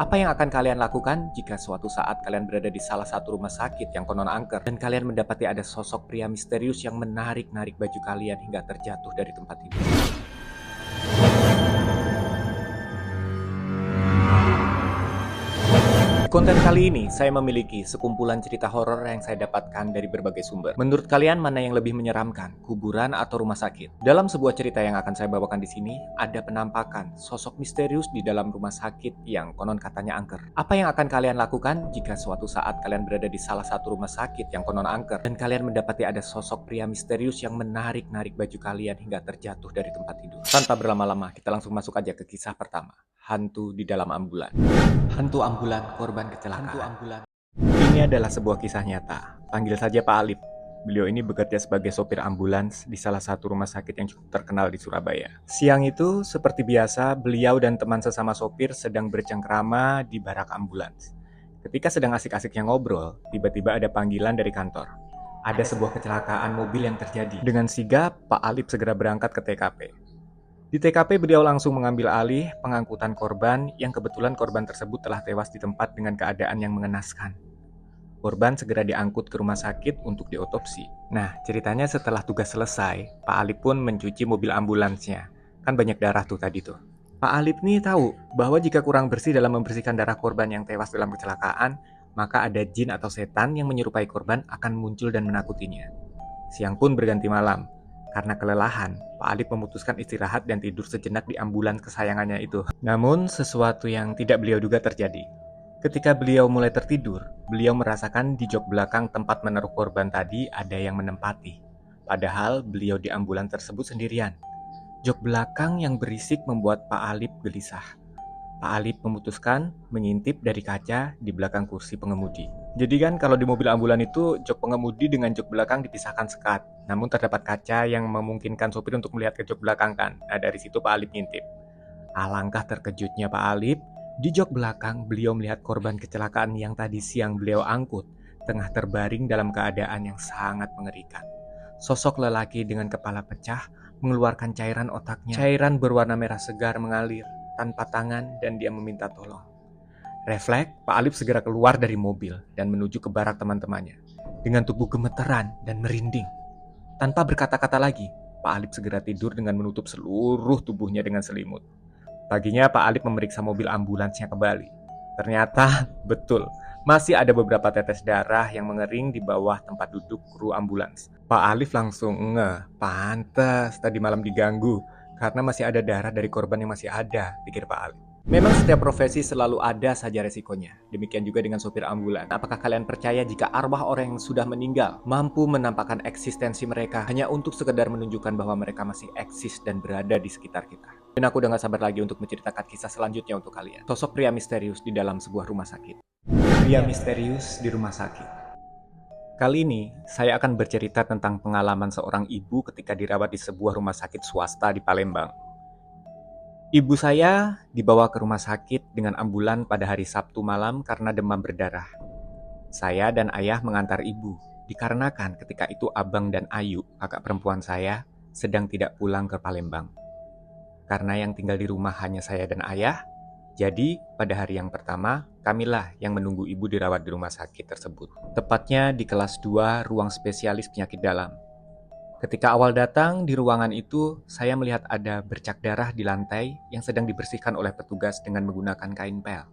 Apa yang akan kalian lakukan jika suatu saat kalian berada di salah satu rumah sakit yang konon angker dan kalian mendapati ada sosok pria misterius yang menarik-narik baju kalian hingga terjatuh dari tempat tidur? Di konten kali ini, saya memiliki sekumpulan cerita horor yang saya dapatkan dari berbagai sumber. Menurut kalian mana yang lebih menyeramkan, kuburan atau rumah sakit? Dalam sebuah cerita yang akan saya bawakan di sini, ada penampakan sosok misterius di dalam rumah sakit yang konon katanya angker. Apa yang akan kalian lakukan jika suatu saat kalian berada di salah satu rumah sakit yang konon angker dan kalian mendapati ada sosok pria misterius yang menarik-narik baju kalian hingga terjatuh dari tempat tidur? Tanpa berlama-lama, kita langsung masuk aja ke kisah pertama. Hantu di dalam ambulan. Hantu ambulan korban kecelakaan. Ini adalah sebuah kisah nyata. Panggil saja Pak Alip. Beliau ini bekerja sebagai sopir ambulans di salah satu rumah sakit yang cukup terkenal di Surabaya. Siang itu, seperti biasa, beliau dan teman sesama sopir sedang bercengkrama di barak ambulans. Ketika sedang asik-asiknya ngobrol, tiba-tiba ada panggilan dari kantor. Ada sebuah kecelakaan mobil yang terjadi. Dengan sigap, Pak Alip segera berangkat ke TKP. Di TKP beliau langsung mengambil alih pengangkutan korban yang kebetulan korban tersebut telah tewas di tempat dengan keadaan yang mengenaskan. Korban segera diangkut ke rumah sakit untuk diotopsi. Nah, ceritanya setelah tugas selesai, Pak Alip pun mencuci mobil ambulansnya. Kan banyak darah tuh tadi tuh. Pak Alip nih tahu bahwa jika kurang bersih dalam membersihkan darah korban yang tewas dalam kecelakaan, maka ada jin atau setan yang menyerupai korban akan muncul dan menakutinya. Siang pun berganti malam. Karena kelelahan, Pak Alip memutuskan istirahat dan tidur sejenak di ambulans kesayangannya itu. Namun, sesuatu yang tidak beliau duga terjadi. Ketika beliau mulai tertidur, beliau merasakan di jok belakang tempat menaruh korban tadi ada yang menempati. Padahal beliau di ambulans tersebut sendirian. Jok belakang yang berisik membuat Pak Alip gelisah. Pak Alip memutuskan mengintip dari kaca di belakang kursi pengemudi. Jadi kan kalau di mobil ambulan itu jok pengemudi dengan jok belakang dipisahkan sekat. Namun terdapat kaca yang memungkinkan sopir untuk melihat ke jok belakang kan. Nah dari situ Pak Alip ngintip. Alangkah terkejutnya Pak Alip, di jok belakang beliau melihat korban kecelakaan yang tadi siang beliau angkut tengah terbaring dalam keadaan yang sangat mengerikan. Sosok lelaki dengan kepala pecah mengeluarkan cairan otaknya. Cairan berwarna merah segar mengalir tanpa tangan dan dia meminta tolong. Refleks, Pak Alip segera keluar dari mobil dan menuju ke barak teman-temannya. Dengan tubuh gemeteran dan merinding. Tanpa berkata-kata lagi, Pak Alip segera tidur dengan menutup seluruh tubuhnya dengan selimut. Paginya Pak Alip memeriksa mobil ambulansnya kembali. Ternyata betul, masih ada beberapa tetes darah yang mengering di bawah tempat duduk kru ambulans. Pak Alif langsung pantes tadi malam diganggu karena masih ada darah dari korban yang masih ada, pikir Pak Alif. Memang setiap profesi selalu ada saja resikonya. Demikian juga dengan sopir ambulan. Apakah kalian percaya jika arwah orang yang sudah meninggal mampu menampakkan eksistensi mereka hanya untuk sekedar menunjukkan bahwa mereka masih eksis dan berada di sekitar kita? Dan aku udah gak sabar lagi untuk menceritakan kisah selanjutnya untuk kalian. Sosok pria misterius di dalam sebuah rumah sakit. Pria misterius di rumah sakit. Kali ini, saya akan bercerita tentang pengalaman seorang ibu ketika dirawat di sebuah rumah sakit swasta di Palembang. Ibu saya dibawa ke rumah sakit dengan ambulan pada hari Sabtu malam karena demam berdarah. Saya dan ayah mengantar ibu, dikarenakan ketika itu Abang dan Ayu, kakak perempuan saya, sedang tidak pulang ke Palembang. Karena yang tinggal di rumah hanya saya dan ayah, jadi pada hari yang pertama, kamilah yang menunggu ibu dirawat di rumah sakit tersebut. Tepatnya di kelas 2 ruang spesialis penyakit dalam. Ketika awal datang di ruangan itu, saya melihat ada bercak darah di lantai yang sedang dibersihkan oleh petugas dengan menggunakan kain pel.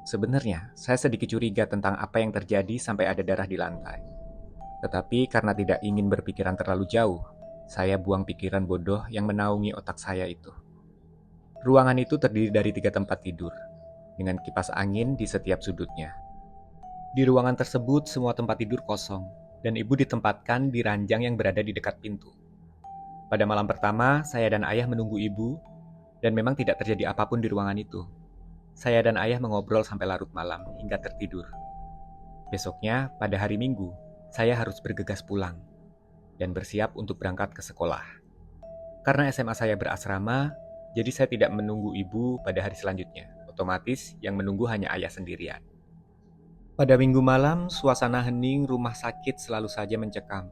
Sebenarnya, saya sedikit curiga tentang apa yang terjadi sampai ada darah di lantai. Tetapi karena tidak ingin berpikiran terlalu jauh, saya buang pikiran bodoh yang menaungi otak saya itu. Ruangan itu terdiri dari 3 tempat tidur, dengan kipas angin di setiap sudutnya. Di ruangan tersebut semua tempat tidur kosong, dan ibu ditempatkan di ranjang yang berada di dekat pintu. Pada malam pertama, saya dan ayah menunggu ibu, dan memang tidak terjadi apapun di ruangan itu. Saya dan ayah mengobrol sampai larut malam, hingga tertidur. Besoknya, pada hari Minggu, saya harus bergegas pulang, dan bersiap untuk berangkat ke sekolah. Karena SMA saya berasrama, jadi saya tidak menunggu ibu pada hari selanjutnya. Otomatis yang menunggu hanya ayah sendirian. Pada Minggu malam, suasana hening rumah sakit selalu saja mencekam.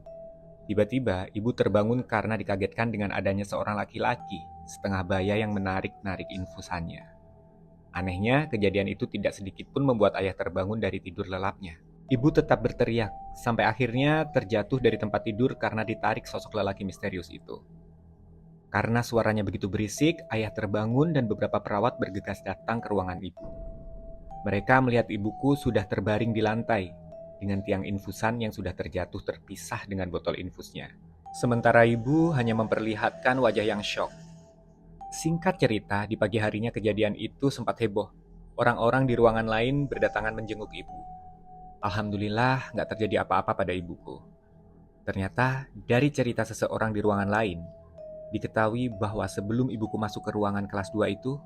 Tiba-tiba, ibu terbangun karena dikagetkan dengan adanya seorang laki-laki setengah baya yang menarik-narik infusannya. Anehnya, kejadian itu tidak sedikit pun membuat ayah terbangun dari tidur lelapnya. Ibu tetap berteriak, sampai akhirnya terjatuh dari tempat tidur karena ditarik sosok lelaki misterius itu. Karena suaranya begitu berisik, ayah terbangun dan beberapa perawat bergegas datang ke ruangan ibu. Mereka melihat ibuku sudah terbaring di lantai, dengan tiang infusan yang sudah terjatuh terpisah dengan botol infusnya. Sementara ibu hanya memperlihatkan wajah yang syok. Singkat cerita, di pagi harinya kejadian itu sempat heboh. Orang-orang di ruangan lain berdatangan menjenguk ibu. Alhamdulillah, nggak terjadi apa-apa pada ibuku. Ternyata, dari cerita seseorang di ruangan lain, diketahui bahwa sebelum ibuku masuk ke ruangan kelas 2 itu,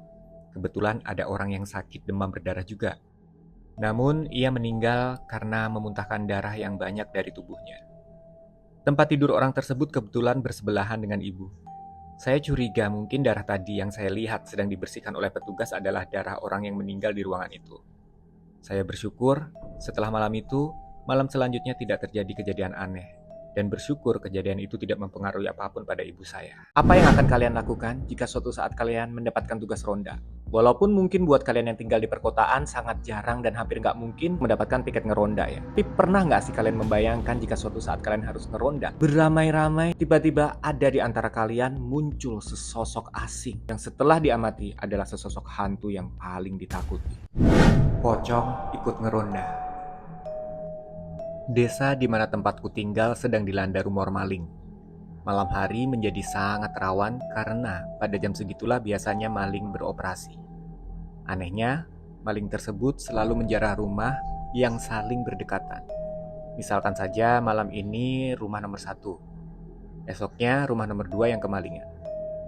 kebetulan ada orang yang sakit demam berdarah juga. Namun, ia meninggal karena memuntahkan darah yang banyak dari tubuhnya. Tempat tidur orang tersebut kebetulan bersebelahan dengan ibu. Saya curiga mungkin darah tadi yang saya lihat sedang dibersihkan oleh petugas adalah darah orang yang meninggal di ruangan itu. Saya bersyukur setelah malam itu, malam selanjutnya tidak terjadi kejadian aneh. Dan bersyukur kejadian itu tidak mempengaruhi apapun pada ibu saya. Apa yang akan kalian lakukan jika suatu saat kalian mendapatkan tugas ronda? Walaupun mungkin buat kalian yang tinggal di perkotaan sangat jarang dan hampir nggak mungkin mendapatkan tiket ngeronda ya. Tapi pernah nggak sih kalian membayangkan jika suatu saat kalian harus ngeronda? Beramai-ramai, tiba-tiba ada di antara kalian muncul sesosok asing yang setelah diamati adalah sesosok hantu yang paling ditakuti. Pocong ikut ngeronda. Desa di mana tempatku tinggal sedang dilanda rumor maling. Malam hari menjadi sangat rawan karena pada jam segitulah biasanya maling beroperasi. Anehnya, maling tersebut selalu menjarah rumah yang saling berdekatan. Misalkan saja malam ini rumah nomor 1, esoknya rumah nomor 2 yang kemalingan.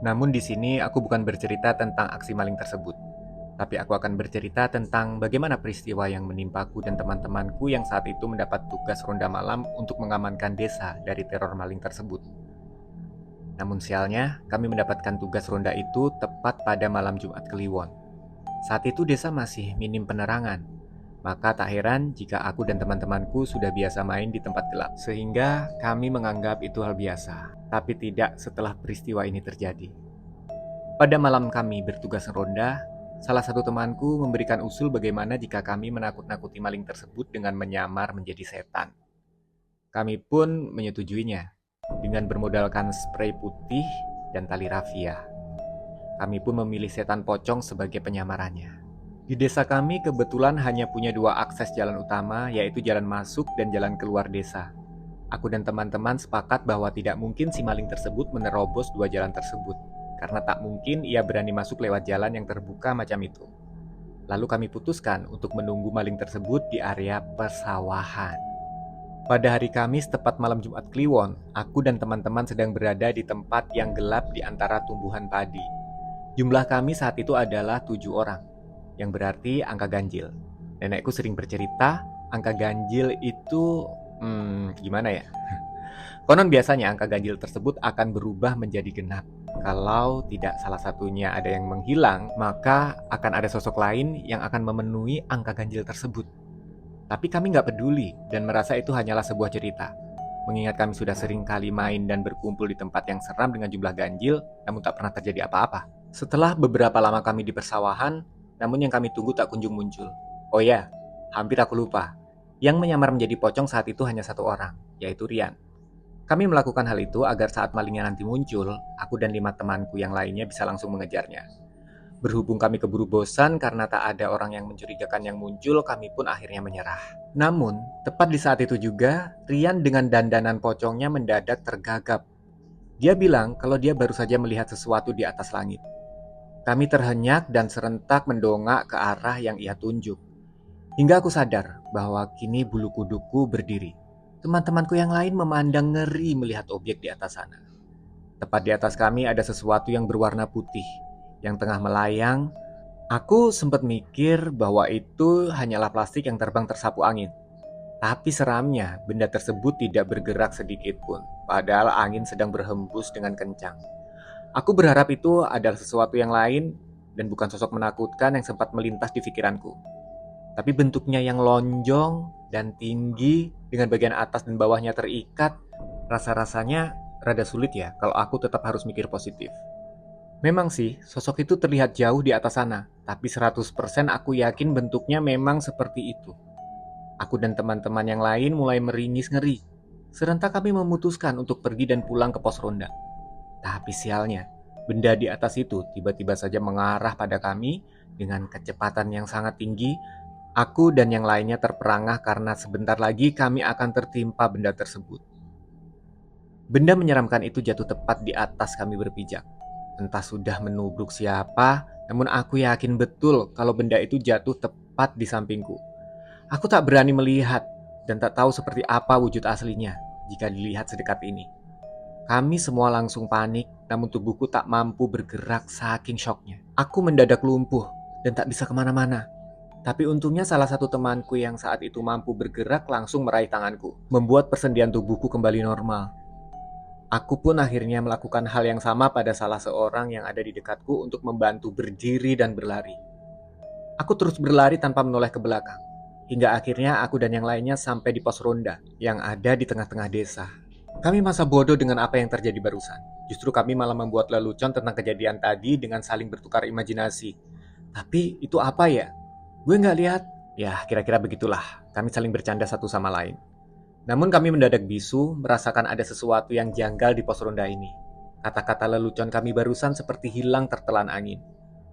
Namun di sini aku bukan bercerita tentang aksi maling tersebut. Tapi aku akan bercerita tentang bagaimana peristiwa yang menimpaku dan teman-temanku yang saat itu mendapat tugas ronda malam untuk mengamankan desa dari teror maling tersebut. Namun sialnya, kami mendapatkan tugas ronda itu tepat pada malam Jumat Kliwon. Saat itu desa masih minim penerangan, maka tak heran jika aku dan teman-temanku sudah biasa main di tempat gelap, sehingga kami menganggap itu hal biasa, tapi tidak setelah peristiwa ini terjadi. Pada malam kami bertugas ronda, salah satu temanku memberikan usul bagaimana jika kami menakut-nakuti maling tersebut dengan menyamar menjadi setan. Kami pun menyetujuinya dengan bermodalkan spray putih dan tali rafia. Kami pun memilih setan pocong sebagai penyamarannya. Di desa kami kebetulan hanya punya 2 akses jalan utama, yaitu jalan masuk dan jalan keluar desa. Aku dan teman-teman sepakat bahwa tidak mungkin si maling tersebut menerobos 2 jalan tersebut. Karena tak mungkin ia berani masuk lewat jalan yang terbuka macam itu. Lalu kami putuskan untuk menunggu maling tersebut di area persawahan. Pada hari Kamis tepat malam Jumat Kliwon, aku dan teman-teman sedang berada di tempat yang gelap di antara tumbuhan padi. Jumlah kami saat itu adalah 7 orang, yang berarti angka ganjil. Nenekku sering bercerita, angka ganjil itu, gimana ya? Konon biasanya angka ganjil tersebut akan berubah menjadi genap. Kalau tidak salah satunya ada yang menghilang, maka akan ada sosok lain yang akan memenuhi angka ganjil tersebut. Tapi kami nggak peduli dan merasa itu hanyalah sebuah cerita. Mengingat kami sudah sering kali main dan berkumpul di tempat yang seram dengan jumlah ganjil, namun tak pernah terjadi apa-apa. Setelah beberapa lama kami di persawahan, namun yang kami tunggu tak kunjung muncul. Oh ya, hampir aku lupa. Yang menyamar menjadi pocong saat itu hanya 1 orang, yaitu Rian. Kami melakukan hal itu agar saat malingnya nanti muncul, aku dan 5 temanku yang lainnya bisa langsung mengejarnya. Berhubung kami keburu bosan karena tak ada orang yang mencurigakan yang muncul, kami pun akhirnya menyerah. Namun, tepat di saat itu juga, Rian dengan dandanan pocongnya mendadak tergagap. Dia bilang kalau dia baru saja melihat sesuatu di atas langit. Kami terhenyak dan serentak mendongak ke arah yang ia tunjuk. Hingga aku sadar bahwa kini bulu kuduku berdiri. Teman-temanku yang lain memandang ngeri melihat objek di atas sana. Tepat di atas kami ada sesuatu yang berwarna putih, yang tengah melayang. Aku sempat mikir bahwa itu hanyalah plastik yang terbang tersapu angin. Tapi seramnya, benda tersebut tidak bergerak sedikit pun, padahal angin sedang berhembus dengan kencang. Aku berharap itu adalah sesuatu yang lain dan bukan sosok menakutkan yang sempat melintas di pikiranku. Tapi bentuknya yang lonjong dan tinggi dengan bagian atas dan bawahnya terikat, rasa-rasanya rada sulit ya kalau aku tetap harus mikir positif. Memang sih, sosok itu terlihat jauh di atas sana, tapi 100% aku yakin bentuknya memang seperti itu. Aku dan teman-teman yang lain mulai meringis ngeri. Serentak kami memutuskan untuk pergi dan pulang ke pos ronda. Tapi sialnya, benda di atas itu tiba-tiba saja mengarah pada kami dengan kecepatan yang sangat tinggi. Aku dan yang lainnya terperangah karena sebentar lagi kami akan tertimpa benda tersebut. Benda menyeramkan itu jatuh tepat di atas kami berpijak. Entah sudah menubruk siapa, namun aku yakin betul kalau benda itu jatuh tepat di sampingku. Aku tak berani melihat dan tak tahu seperti apa wujud aslinya jika dilihat sedekat ini. Kami semua langsung panik, namun tubuhku tak mampu bergerak saking syoknya. Aku mendadak lumpuh dan tak bisa kemana-mana. Tapi untungnya salah satu temanku yang saat itu mampu bergerak langsung meraih tanganku, membuat persendian tubuhku kembali normal. Aku pun akhirnya melakukan hal yang sama pada salah seorang yang ada di dekatku untuk membantu berdiri dan berlari. Aku terus berlari tanpa menoleh ke belakang, hingga akhirnya aku dan yang lainnya sampai di pos ronda yang ada di tengah-tengah desa. Kami masa bodoh dengan apa yang terjadi barusan. Justru kami malah membuat lelucon tentang kejadian tadi dengan saling bertukar imajinasi. Tapi itu apa ya? Gue nggak lihat. Ya, kira-kira begitulah. Kami saling bercanda satu sama lain. Namun kami mendadak bisu merasakan ada sesuatu yang janggal di pos ronda ini. Kata-kata lelucon kami barusan seperti hilang tertelan angin,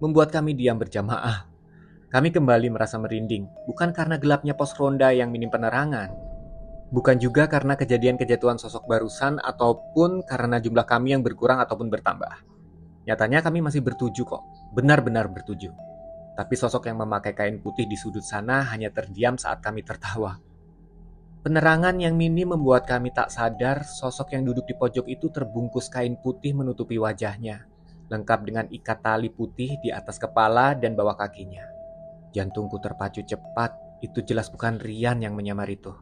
membuat kami diam berjamaah. Kami kembali merasa merinding, bukan karena gelapnya pos ronda yang minim penerangan, bukan juga karena kejadian kejatuhan sosok barusan ataupun karena jumlah kami yang berkurang ataupun bertambah. Nyatanya kami masih bertujuh kok, benar-benar bertujuh. Tapi sosok yang memakai kain putih di sudut sana hanya terdiam saat kami tertawa. Penerangan yang minim membuat kami tak sadar sosok yang duduk di pojok itu terbungkus kain putih menutupi wajahnya, lengkap dengan ikat tali putih di atas kepala dan bawah kakinya. Jantungku terpacu cepat, itu jelas bukan Rian yang menyamar itu.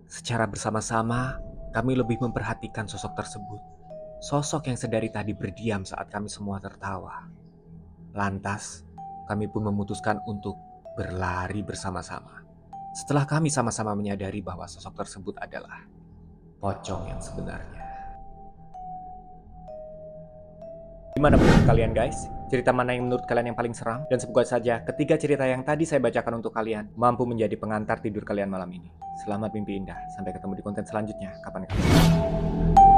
Secara bersama-sama, kami lebih memperhatikan sosok tersebut. Sosok yang sedari tadi berdiam saat kami semua tertawa. Lantas, kami pun memutuskan untuk berlari bersama-sama. Setelah kami sama-sama menyadari bahwa sosok tersebut adalah pocong yang sebenarnya. Gimana menurut kalian guys? Cerita mana yang menurut kalian yang paling seram? Dan semoga saja ketiga cerita yang tadi saya bacakan untuk kalian mampu menjadi pengantar tidur kalian malam ini. Selamat mimpi indah. Sampai ketemu di konten selanjutnya. Kapan-kapan.